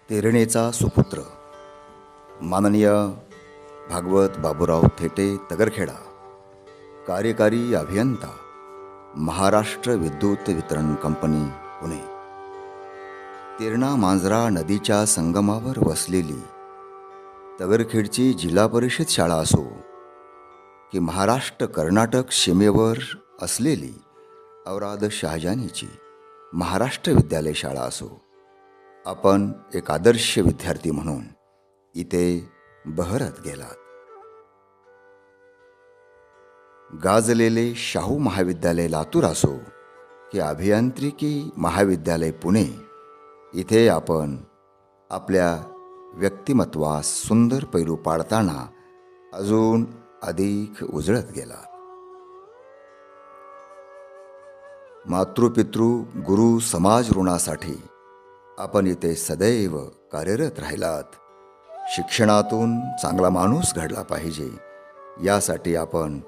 तेरणेचा सुपुत्र माननीय भागवत बाबूराव थेटे तगरखेडा, कार्यकारी अभियंता, महाराष्ट्र विद्युत वितरण कंपनी पुणे। तेरणा मांजरा नदीच्या संगमावर वसलेली तगरखेडची जिल्हा परिषद शाळा असो की महाराष्ट्र कर्नाटक सीमेवर असलेली औराद शहाजानीची महाराष्ट्र विद्यालय शाळा असो, आपण एक आदर्श विद्यार्थी म्हणून इथे बहरत गेलात। गाजलेले शाहू महाविद्यालय लातूर असो की अभियांत्रिकी महाविद्यालय पुणे, इथे आपण आपल्या व्यक्तिमत्वास सुंदर पैलू पाडताना अजून अधिक उजळत गेलात। मातृपितृ गुरु समाज ऋणासाठी आपण इथे सदैव कार्यरत राहिलात। शिक्षणातून चांगला माणूस घडला पाहिजे यासाठी आपण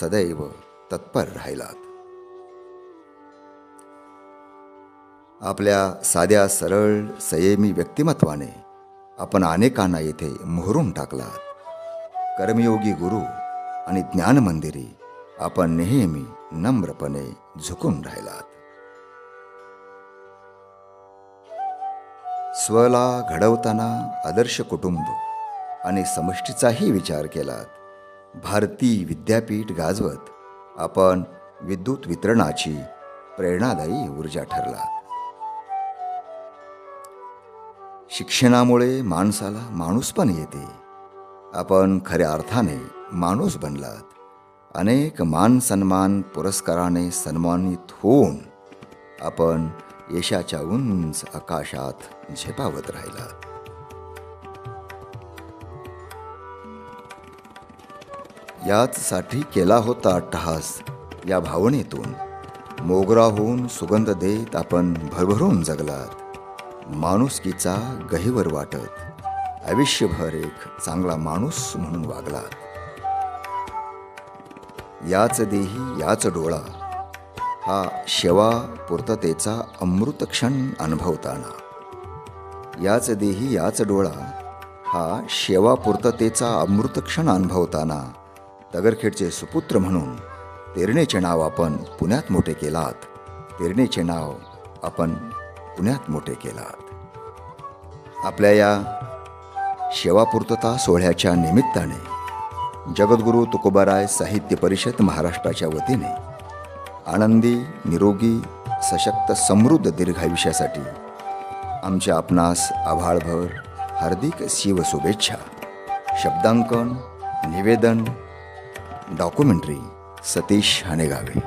सदैव तत्पर राहिलात। आपल्या साध्या सरळ संयमी व्यक्तिमत्वाने आपण अनेकांना येथे मोहरून टाकलात। कर्मयोगी गुरु आणि ज्ञान मंदिरी आपण नेहमी नम्रपणे झुकून राहिलात। स्वला घडवताना आदर्श कुटुंब आणि समष्टीचाही विचार केलात। भारती विद्यापीठ गाजवत आपण विद्युत वितरणाची प्रेरणादायी ऊर्जा ठरलात। शिक्षणामुळे माणसाला माणूसपण येते। आपण खऱ्या अर्थाने माणूस बनलात। अनेक मान सन्मान पुरस्काराने सन्मानित होऊन आपण यशाच्या उंच आकाशात झेपावत राहिलात। याचसाठी केला होता अट्टहास या भावनेतून मोगराहून सुगंध देत आपण भरभरून जगलात। माणुसकीचा गहिवर वाटत आयुष्यभर एक चांगला माणूस म्हणून वागलात। याच देही याच डोळा हा सेवा पूर्ततेचा अमृत क्षण अनुभवताना, याच देही याच डोळा हा सेवा पूर्ततेचा अमृत क्षण अनुभवताना तगरखेडचे सुपुत्र म्हणून तेरणेचे नाव आपण पुण्यात मोठे केलात। तेरणेचे नाव आपण पुण्यात मोठे केलात। आपल्या या सेवापूर्तता सोहळ्याच्या निमित्ताने जगद्गुरू तुकोबाराय साहित्य परिषद महाराष्ट्राच्या वतीने आनंदी, निरोगी, सशक्त, समृद्ध दीर्घायुष्यासाठी आमच्या आपणास आभाळभर हार्दिक शिवशुभेच्छा। शब्दांकन, निवेदन, डॉक्युमेंटरी सतीश हानेगावे।